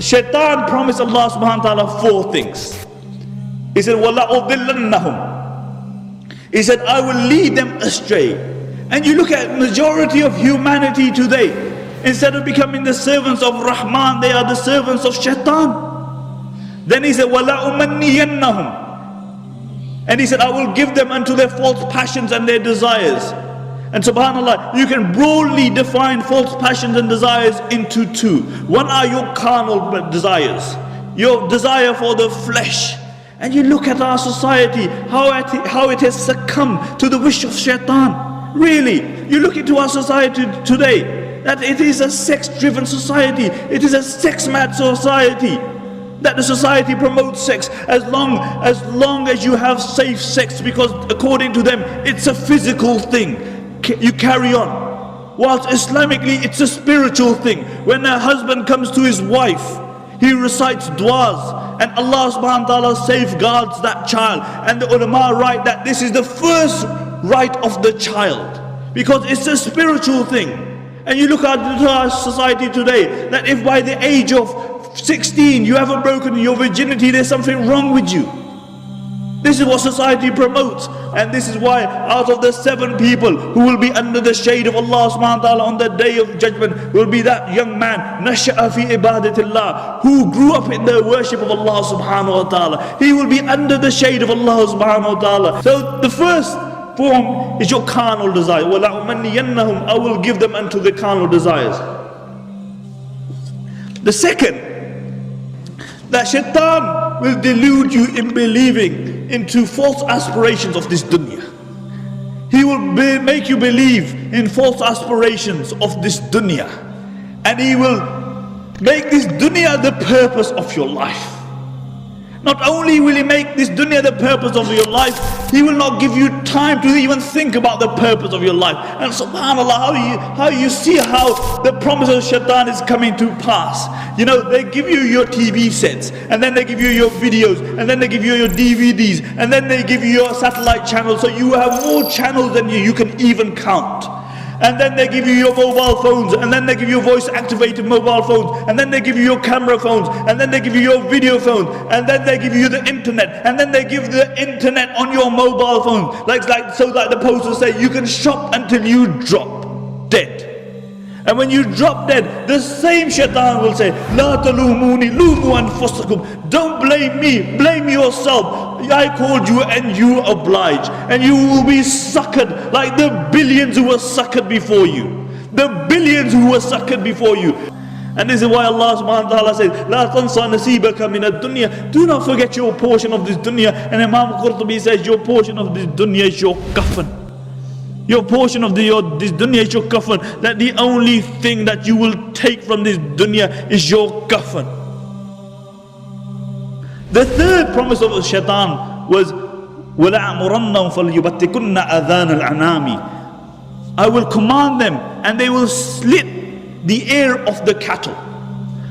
Shaitan promised Allah subhanahu wa ta'ala 4 things. He said, وَلَأُضِلَّنَّهُمْ. He said, I will lead them astray. And you look at majority of humanity today, instead of becoming the servants of Rahman, they are the servants of Shaitan. Then he said, وَلَأُمَنِّيَنَّهُمْ. And he said, I will give them unto their false passions and their desires. And subhanAllah, you can broadly define false passions and desires into 2. One are your carnal desires, your desire for the flesh. And you look at our society, how it has succumbed to the wish of Shaitan. Really, you look into our society today, that it is a sex-driven society, it is a sex-mad society. That the society promotes sex as long as you have safe sex, because according to them it's a physical thing. You carry on. Whilst Islamically it's a spiritual thing. When a husband comes to his wife, he recites du'as, and Allah subhanahu wa ta'ala safeguards that child. And the ulama write that this is the first right of the child, because it's a spiritual thing. And you look at our society today, that if by the age of 16 you haven't broken your virginity, there's something wrong with you. This is what society promotes. And this is why out of the 7 people who will be under the shade of Allah subhanahu wa ta'ala on the day of judgment, will be that young man, nasha'a fi ibadatillah, who grew up in the worship of Allah subhanahu wa ta'ala. He will be under the shade of Allah subhanahu wa ta'ala. So the first form is your carnal desire. وَلَأُمَنِّيَنَّهُمْ. I will give them unto the carnal desires. The second, that Shaitan will delude you in believing into false aspirations of this dunya. He will make you believe in false aspirations of this dunya, and he will make this dunya the purpose of your life. Not only will he make this dunya the purpose of your life, he will not give you time to even think about the purpose of your life. And subhanAllah, how you see how the promise of Shaitan is coming to pass. You know, they give you your TV sets, and then they give you your videos, and then they give you your DVDs, and then they give you your satellite channels, so you have more channels than you can even count. And then they give you your mobile phones, and then they give you voice activated mobile phones, and then they give you your camera phones, and then they give you your video phones, and then they give you the internet, and then they give the internet on your mobile phone, so that the posters say you can shop until you drop dead. And when you drop dead, the same Shaitan will say, La talumuni, lumu anfusakum. Don't blame me, blame yourself. I called you and you oblige. And you will be suckered like the billions who were suckered before you. The billions who were suckered before you. And this is why Allah subhanahu wa ta'ala says, La tansa nasibaka min ad-dunya. Do not forget your portion of this dunya. And Imam Qurtubi says, your portion of this dunya is your kafan. Your portion of this dunya is your kafan. That the only thing that you will take from this dunya is your kafan. The third promise of Shaitan was, وَلَأَمُرَنَّهُمْ فَلْيُبَتِّكُنَّ أَذَانَ الْأَنَامِ. I will command them, and they will slit the ear of the cattle.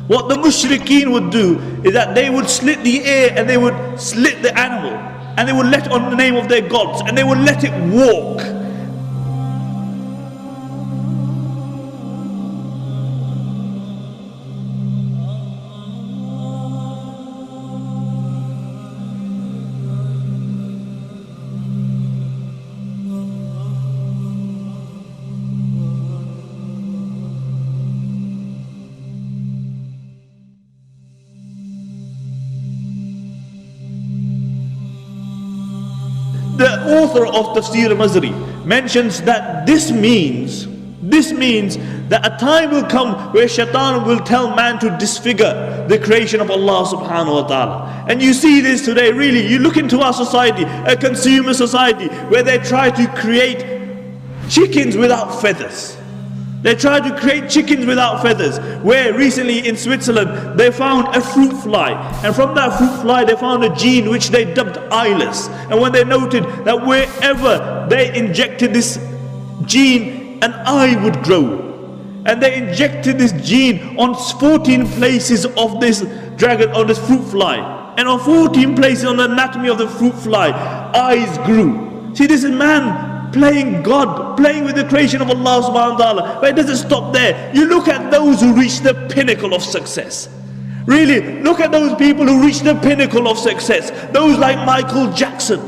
What the mushrikeen would do is that they would slit the ear, and they would slit the animal, and they would let on the name of their gods, and they would let it walk. The author of Tafseer Mazri mentions that this means that a time will come where Shaitan will tell man to disfigure the creation of Allah subhanahu wa ta'ala. And you see this today, really. You look into our society, a consumer society, where they try to create chickens without feathers. They try to create chickens without feathers. Where recently in Switzerland they found a fruit fly, and from that fruit fly they found a gene which they dubbed eyeless. And when they noted that wherever they injected this gene, an eye would grow, and they injected this gene on 14 places of this dragon, on this fruit fly, and on 14 places on the anatomy of the fruit fly, eyes grew. See, this is man playing God, playing with the creation of Allah subhanahu wa ta'ala. But it doesn't stop there. You look at those who reach the pinnacle of success. Really, look at those people who reach the pinnacle of success. Those like Michael Jackson.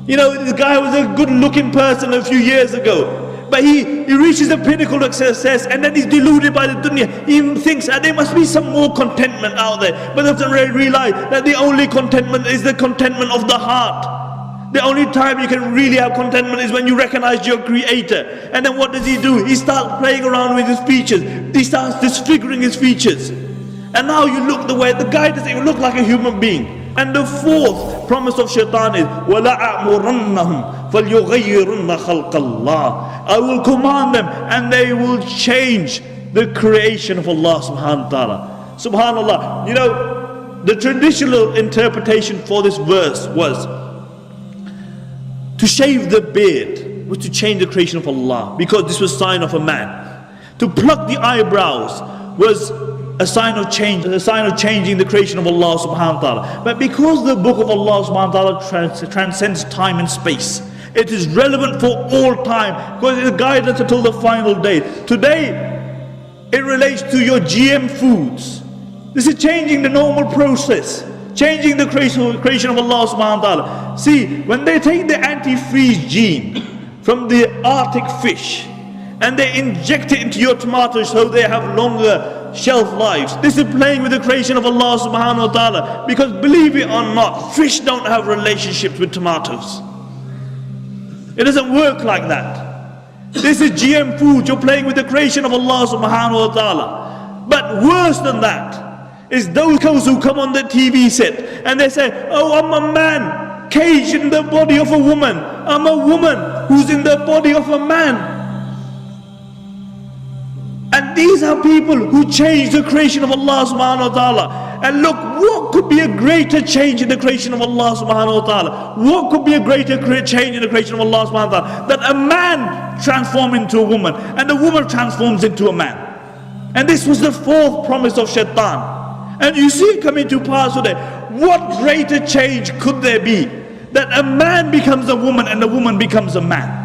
You know, this guy was a good looking person a few years ago. But he reaches the pinnacle of success and then he's deluded by the dunya. He thinks that there must be some more contentment out there. But doesn't really realize that the only contentment is the contentment of the heart. The only time you can really have contentment is when you recognize your creator. And then what does he do? He starts playing around with his features. He starts disfiguring his features. And now you look the way, the guy doesn't even look like a human being. And the fourth promise of shaitan is وَلَأَعْمُرَنَّهُمْ فَلْيُغَيِّرُنَّ خَلْقَ اللَّهِ. I will command them and they will change the creation of Allah subhanahu wa ta'ala. Subhanallah. You know, the traditional interpretation for this verse was to shave the beard was to change the creation of Allah, because this was a sign of a man. To pluck the eyebrows was a sign of change, a sign of changing the creation of Allah subhanahu wa ta'ala. But because the book of Allah subhanahu wa ta'ala transcends time and space, it is relevant for all time, because it guides us until the final day. Today, it relates to your GM foods. This is changing the normal process, changing the creation of Allah subhanahu wa ta'ala. See, when they take the antifreeze gene from the Arctic fish and they inject it into your tomatoes so they have longer shelf lives, this is playing with the creation of Allah subhanahu wa ta'ala. Because believe it or not, fish don't have relationships with tomatoes. It doesn't work like that. This is GM food. You're playing with the creation of Allah subhanahu wa ta'ala. But worse than that is those who come on the TV set and they say, oh, I'm a man caged in the body of a woman. I'm a woman who's in the body of a man. And these are people who change the creation of Allah subhanahu wa ta'ala. And look, what could be a greater change in the creation of Allah subhanahu wa ta'ala? What could be a greater change in the creation of Allah subhanahu wa ta'ala? That a man transforms into a woman and a woman transforms into a man. And this was the fourth promise of shaitan. And you see it coming to pass today. What greater change could there be? That a man becomes a woman and a woman becomes a man.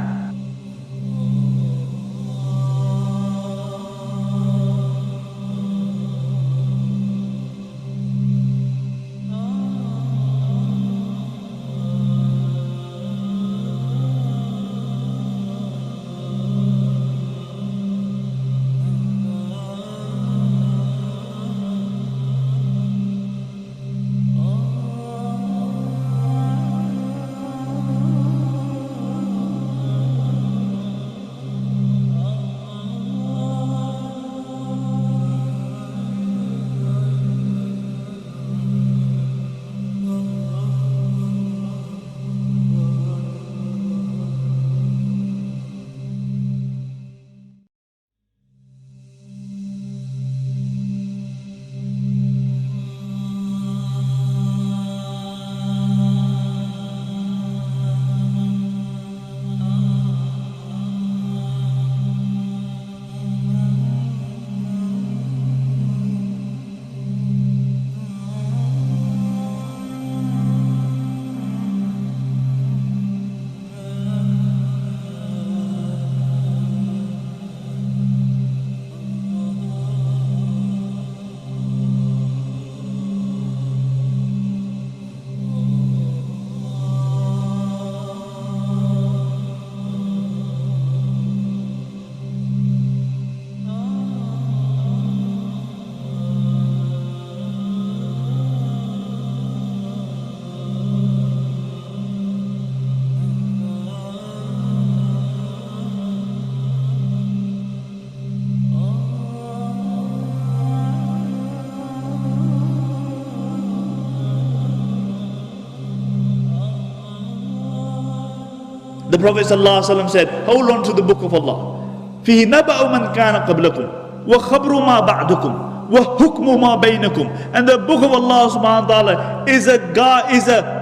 The Prophet ﷺ said, hold on to the book of Allah. فِيهِ نَبَأُ مَنْ كَانَ قَبْلَكُمْ وَخَبْرُ مَا بَعْدُكُمْ وَحُكْمُ مَا بَيْنَكُمْ. And the book of Allah subhanahu wa ta'ala is a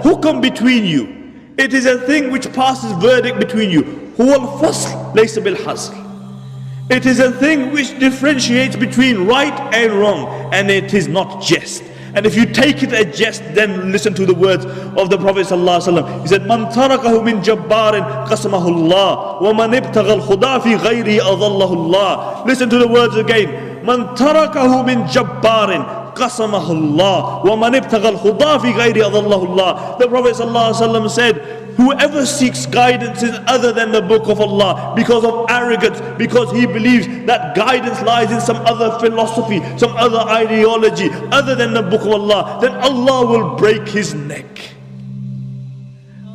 hukm between you. It is a thing which passes verdict between you. هُوَ الْفَصْلِ لَيْسَ بِالْحَصْلِ. It is a thing which differentiates between right and wrong, and it is not jest. And if you take it as jest, then listen to the words of the Prophet ﷺ. He said, مَنْ تَرَكَهُ مِنْ جَبَّارٍ قَسْمَهُ اللَّهُ وَمَنْ ابْتَغَى الْخُدَى فِي غَيْرِهِ أَضَلَّهُ اللَّهُ. Listen to the words again. مَنْ تَرَكَهُ مِنْ جَبَّارٍ. قَسَمَهُ اللَّهُ وَمَنِ ابْتَغَى الْخُضَى فِي غَيْرِ أَضَلَّهُ اللَّهُ. The Prophet ﷺ said, whoever seeks guidance in other than the book of Allah because of arrogance, because he believes that guidance lies in some other philosophy, some other ideology other than the book of Allah, then Allah will break his neck.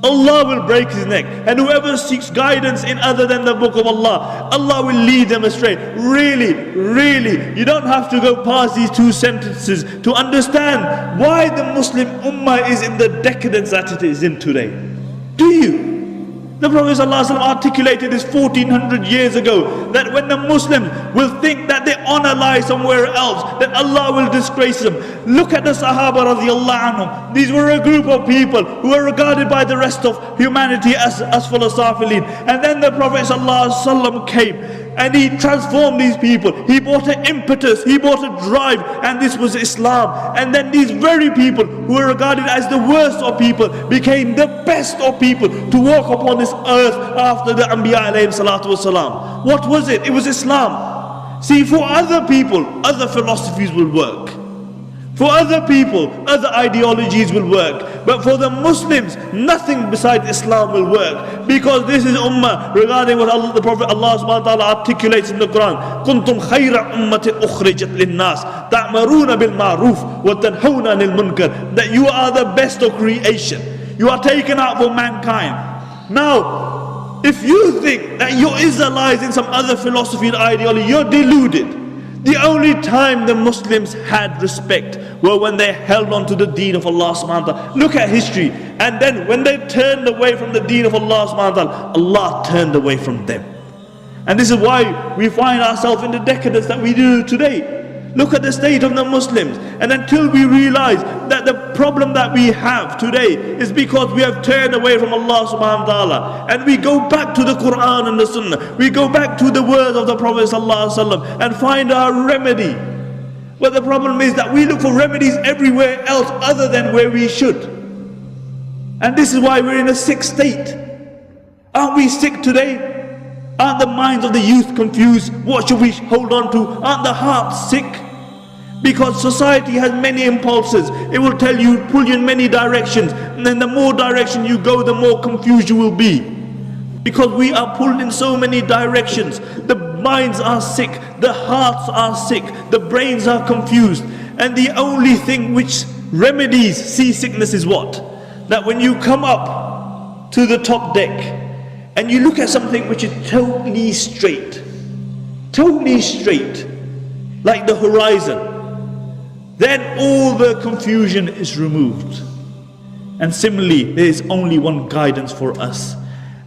Allah will break his neck. And whoever seeks guidance in other than the book of Allah, Allah will lead them astray. Really, you don't have to go past these two sentences to understand why the Muslim Ummah is in the decadence that it is in today. Do you? The Prophet ﷺ articulated this 1400 years ago, that when the Muslims will think that their honor lies somewhere else, that Allah will disgrace them. Look at the Sahaba radiallahu anhum. These were a group of people who were regarded by the rest of humanity as philosophical. And then the Prophet ﷺ came and he transformed these people. He brought an impetus, he brought a drive, and this was Islam. And then these very people who were regarded as the worst of people became the best of people to walk upon this earth after the Anbiya alayhi salatu wasalam. What was it? It was Islam. See, for other people, other philosophies will work. For other people, other ideologies will work. But for the Muslims, nothing besides Islam will work. Because this is ummah regarding what the Prophet Allah subhanahu wa ta'ala articulates in the Quran. كُنْتُمْ خَيْرَ أُمَّةٍ أُخْرِجَتْ لِلنَّاسِ تَأْمَرُونَ بِالْمَعْرُوفِ وَتَنْهَوْنَ عَنِ الْمُنْكَرِ. That you are the best of creation. You are taken out for mankind. Now, if you think that your Izzah lies in some other philosophy and ideology, you're deluded. The only time the Muslims had respect were when they held on to the deen of Allah subhanahu wa ta'ala. Look at history. And then when they turned away from the deen of Allah subhanahu wa ta'ala, Allah turned away from them. And this is why we find ourselves in the decadence that we do today. Look at the state of the Muslims. And until we realize that the problem that we have today is because we have turned away from Allah subhanahu wa ta'ala, and we go back to the Quran and the Sunnah, we go back to the words of the Prophet sallallahu alaihi wasallam and find our remedy. But the problem is that we look for remedies everywhere else other than where we should. And this is why we're in a sick state. Aren't we sick today? Aren't the minds of the youth confused? What should we hold on to? Aren't the hearts sick? Because society has many impulses. It will tell you, pull you in many directions. And then the more direction you go, the more confused you will be. Because we are pulled in so many directions. The minds are sick. The hearts are sick. The brains are confused. And the only thing which remedies seasickness is what? That when you come up to the top deck and you look at something which is totally straight, like the horizon, then all the confusion is removed. And similarly, there is only one guidance for us.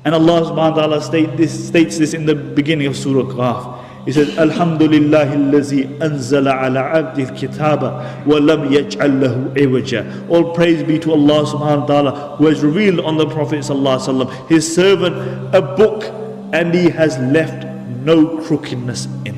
And Allah subhanahu wa ta'ala states this in the beginning of Surah Qaf. He says, Alhamdulillahi allazi anzala ala abdi al-kitaba wa lam yaj'al lahu iwaja. All praise be to Allah subhanahu wa ta'ala, who has revealed on the Prophet sallallahu alaihi wasallam, his servant, a book, and he has left no crookedness in